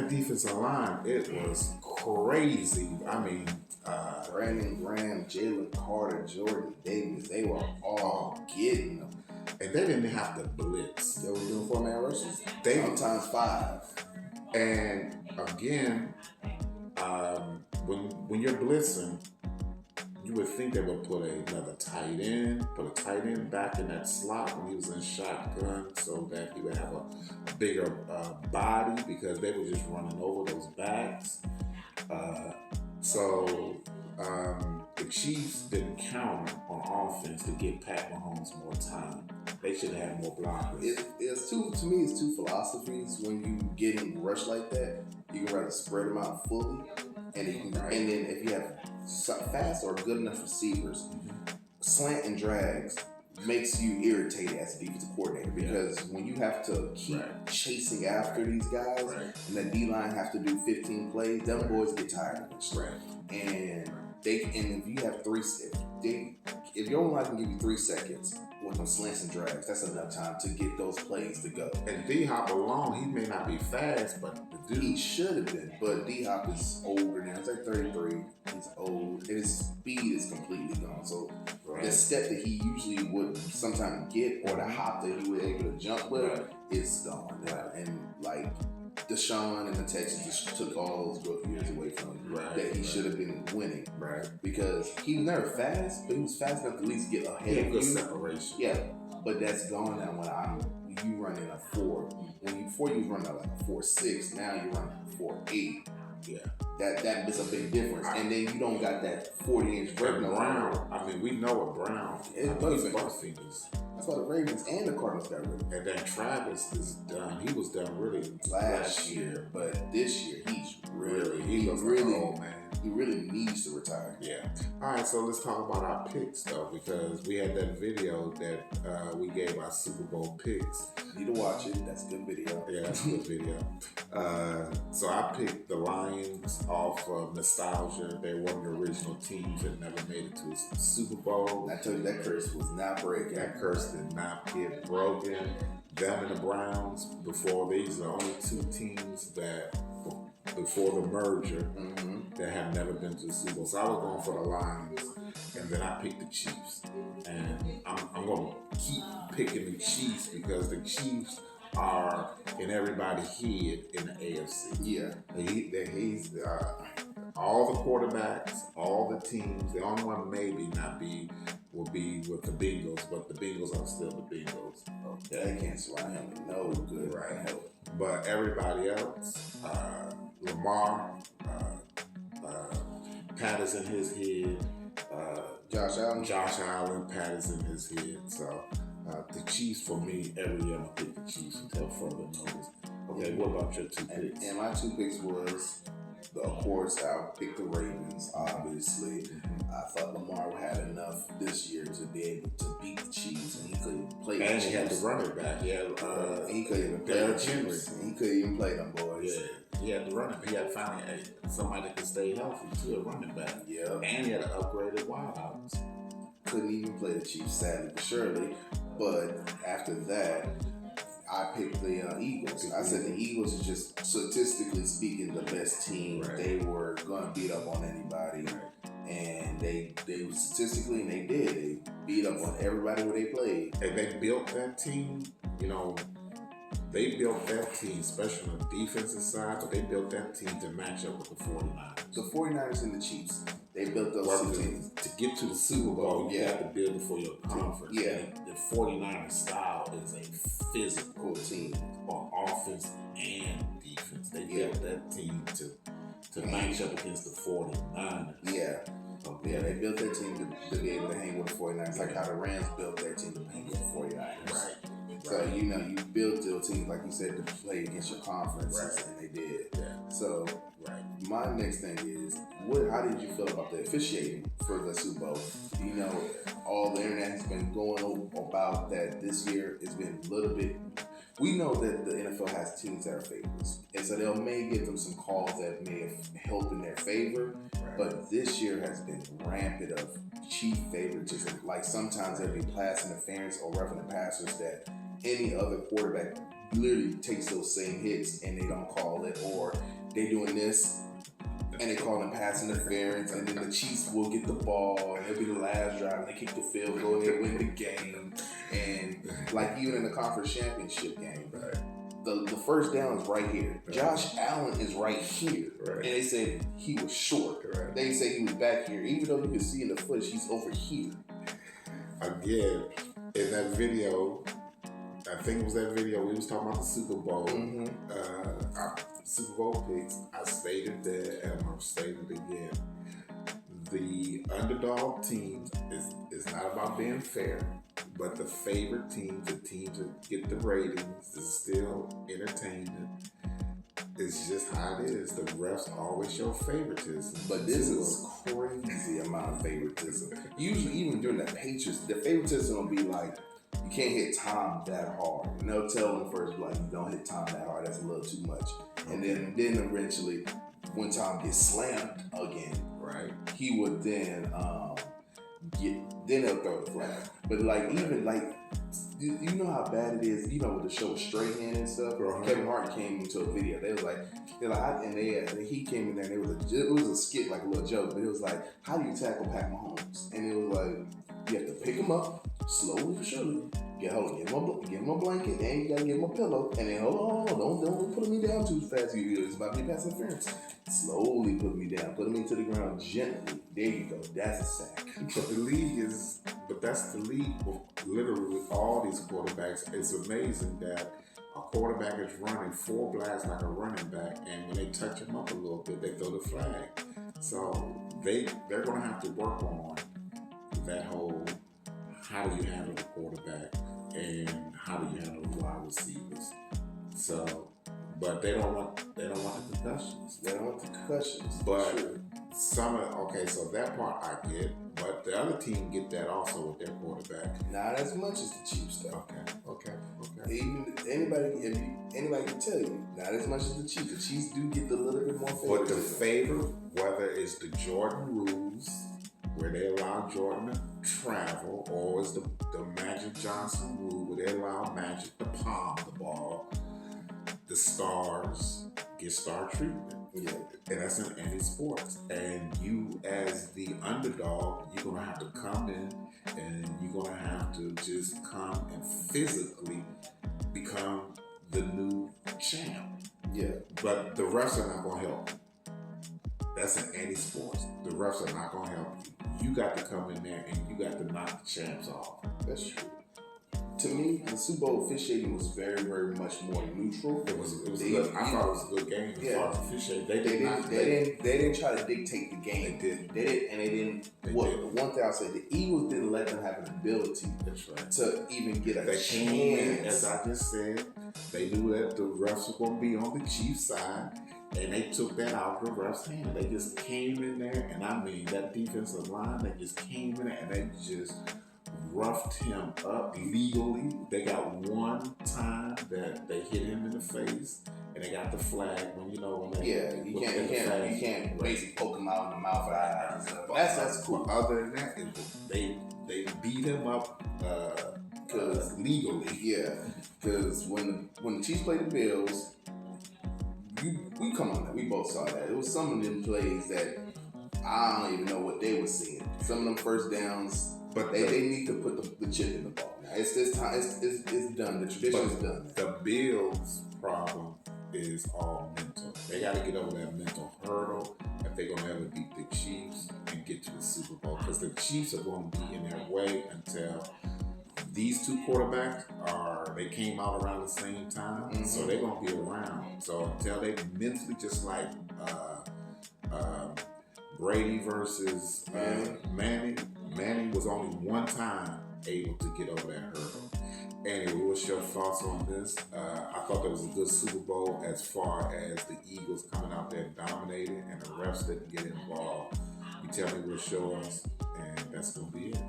that defensive line, it was crazy. I mean, Brandon Graham, Jalen Carter, Jordan Davis, they were all getting them. And they didn't have to blitz. They were doing 4-man rushes. They sometimes 5. And again, when you're blitzing, you would think they would put another tight end, put a tight end back in that slot when he was in shotgun, so that he would have a bigger body, because they were just running over those backs. So the Chiefs didn't count on offense to get Pat Mahomes more time. They should have had more blockers. To me, it's two philosophies. When you getting rushed like that, you can rather spread them out fully, and then if you have fast or good enough receivers, slant and drags makes you irritated as a defensive coordinator, because when you have to keep chasing after these guys, and the D-line have to do 15 plays, them boys get tired of it. And if you have if your line can give you 3 seconds with them slants and drags, that's enough time to get those plays to go. And D-Hop alone, he may not be fast, but the dude, he should have been. But D-Hop is older now. He's like 33. He's old, and his speed is completely gone. So the step that he usually would sometimes get, or the hop that he was able to jump with, is gone now. And like Deshaun and the Texans just took all those growth years away from him that he should have been winning. Because he was never fast, but he was fast enough to at least get ahead of you. Separation. Yeah, but that's gone now. When you running a 4, before you was running like a 4.6, now you're running a 4.8. Yeah, that is a big difference. And then you don't got that 40-inch break. Brown. I mean, we know what Brown. That's why the Ravens and the Cardinals got rid of him. And then Travis is done. He was done really last year, but this year he's really old, man. He really needs to retire. Yeah. All right, so let's talk about our picks, though, because we had that video that we gave our Super Bowl picks. You need to watch it. That's a good video. Yeah, that's a good video. So I picked the Lions off of nostalgia. They're one of the original teams that never made it to a Super Bowl. I told you that curse was not breaking. That curse did not get broken. Them and the Browns, these are the only 2 teams that, before the merger, that have never been to the Super Bowl. So I was going for the Lions, and then I picked the Chiefs. And I'm going to keep picking the Chiefs because the Chiefs are in everybody's head in the AFC. Yeah. He's all the quarterbacks, all the teams. The only one maybe will be with the Bengals, but the Bengals are still the Bengals. Okay. They can't surround him with no good help. But everybody else, Lamar, Pat is in his head. Josh Allen, Pat is in his head. So the Chiefs, for me, every year I'm going to pick the Chiefs until further notice. Okay, what about your 2 picks? And my 2 picks was, of course, I picked the Ravens, obviously. I thought Lamar had enough this year to be able to beat the Chiefs, and he couldn't play the Chiefs. And he had the running back. He couldn't even play the Chiefs. And he couldn't even play them boys. Yeah, he had the running back. He had finally somebody that could stay healthy, too, a running back. Yeah. And he had an upgraded wideouts. Couldn't even play the Chiefs, sadly but surely. But after that, I picked the Eagles. I said the Eagles are just, statistically speaking, the best team. They were going to beat up on anybody. And they statistically, and they did. They beat up on everybody where they played. And they built that team, they built that team, especially on the defensive side, but they built that team to match up with the 49ers. The 49ers and the Chiefs. They built those 2 teams. To get to the Super Bowl, you have to build it for your conference. Yeah. And the 49ers style is a physical team on offense and defense. They built that team to match up against the 49ers. Yeah. Yeah, they built their team to be able to hang with the 49ers, like how the Rams built their team to hang with the 49ers. Right. So, you build your team, like you said, to play against your conferences, and they did. Yeah. So, my next thing is, how did you feel about the officiating for the Super Bowl? All the internet has been going about that this year. It's been a little bit. We know that the NFL has teams that are favorites, and so they may give them some calls that may have helped in their favor. But this year has been rampant of chief favoritism. Like sometimes there'll be pass interference or roughing the passers that any other quarterback literally takes those same hits and they don't call it, or they doing this and they call them pass interference, and then the Chiefs will get the ball and it'll be the last drive and they kick the field goal and they win the game. And like even in the conference championship game, Right. the first down is right here. Josh Allen is right here. Right. And they said he was short. Right. They say he was back here, even though you can see in the footage he's over here. Again, in that video, I think it was that video we was talking about the Super Bowl. Our Super Bowl picks. I stated that, and I'm stating it again. The underdog teams is not about being fair, but the favorite teams, the teams that get the ratings, is still entertainment. It's just how it is. The refs always show favoritism. But this is crazy amount of favoritism. Usually, even during the Patriots, the favoritism will be like, you can't hit Tom that hard. And they'll tell them first, like, you don't hit Tom that hard. That's a little too much. And then eventually, when Tom gets slammed again, right, he would then then they'll throw the flag. But like even like you know how bad it is, you know, with the show Strahan and stuff. Kevin Hart came into a video. They was like, he came in there and it was a skit, like a little joke, but it was like, how do you tackle Pat Mahomes? And it was like, you have to pick him up slowly but surely. Give him a blanket, and you gotta give him a pillow, and then hold on, don't put me down too fast. It's about to be pass interference. Slowly put me down, put me to the ground gently. There you go. That's a sack. But that's the league. Literally, with all these quarterbacks, it's amazing that a quarterback is running 4 blacks like a running back, and when they touch him up a little bit, they throw the flag. So they're gonna have to work on that whole, how do you handle the quarterback and how do you handle the wide receivers? So, but they don't want the concussions. They don't want the concussions. But sure. So that part I get, but the other team get that also with their quarterback. Not as much as the Chiefs, though. Okay. Even anybody can tell you, not as much as the Chiefs. The Chiefs do get a little bit more favoritism. But the favor, whether it's the Jordan rules, where they allow Jordan to travel, or it's the Magic Johnson rule, where they allow Magic to palm the ball, the stars get star treatment. Yeah. And that's in any sports. And you, as the underdog, you're going to have to come in and you're going to have to just come and physically become the new champ. Yeah. But the refs are not going to help you. That's in any sports. The refs are not going to help you. You got to come in there and you got to knock the champs off. That's true. To me, the Super Bowl officiating was very, very much more neutral. It was good. I thought it was a good game as far as officiating. They didn't try to dictate the game. They didn't. One thing I'll say, the Eagles didn't let them have an ability to even get a chance. Came in, as I just said, they knew that the refs were going to be on the Chiefs side, and they took that out of the refs' hand. They just came in there, and I mean, that defensive line, they just came in there and they just roughed him up legally. They got one time that they hit him in the face, and they got the flag when you can't basically poke him out in the mouth or eyes and stuff. That's cool. Other than that, they beat him up legally. Yeah, because when the Chiefs played the Bills, we come on that. We both saw that. It was some of them plays that I don't even know what they were seeing. Some of them first downs. But they need to put the chip in the ball. Now it's this time. It's done. The tradition is done. The Bills' problem is all mental. They got to get over that mental hurdle if they're gonna ever beat the Chiefs and get to the Super Bowl. Because the Chiefs are going to be in their way until these two quarterbacks they came out around the same time, so they're gonna be around. So until they mentally, just like Brady versus Manning was only one time able to get over that hurdle. Anyway, what's your thoughts on this? I thought that was a good Super Bowl as far as the Eagles coming out there and dominating, and the refs didn't get involved. You tell me what show us, and that's going to be it.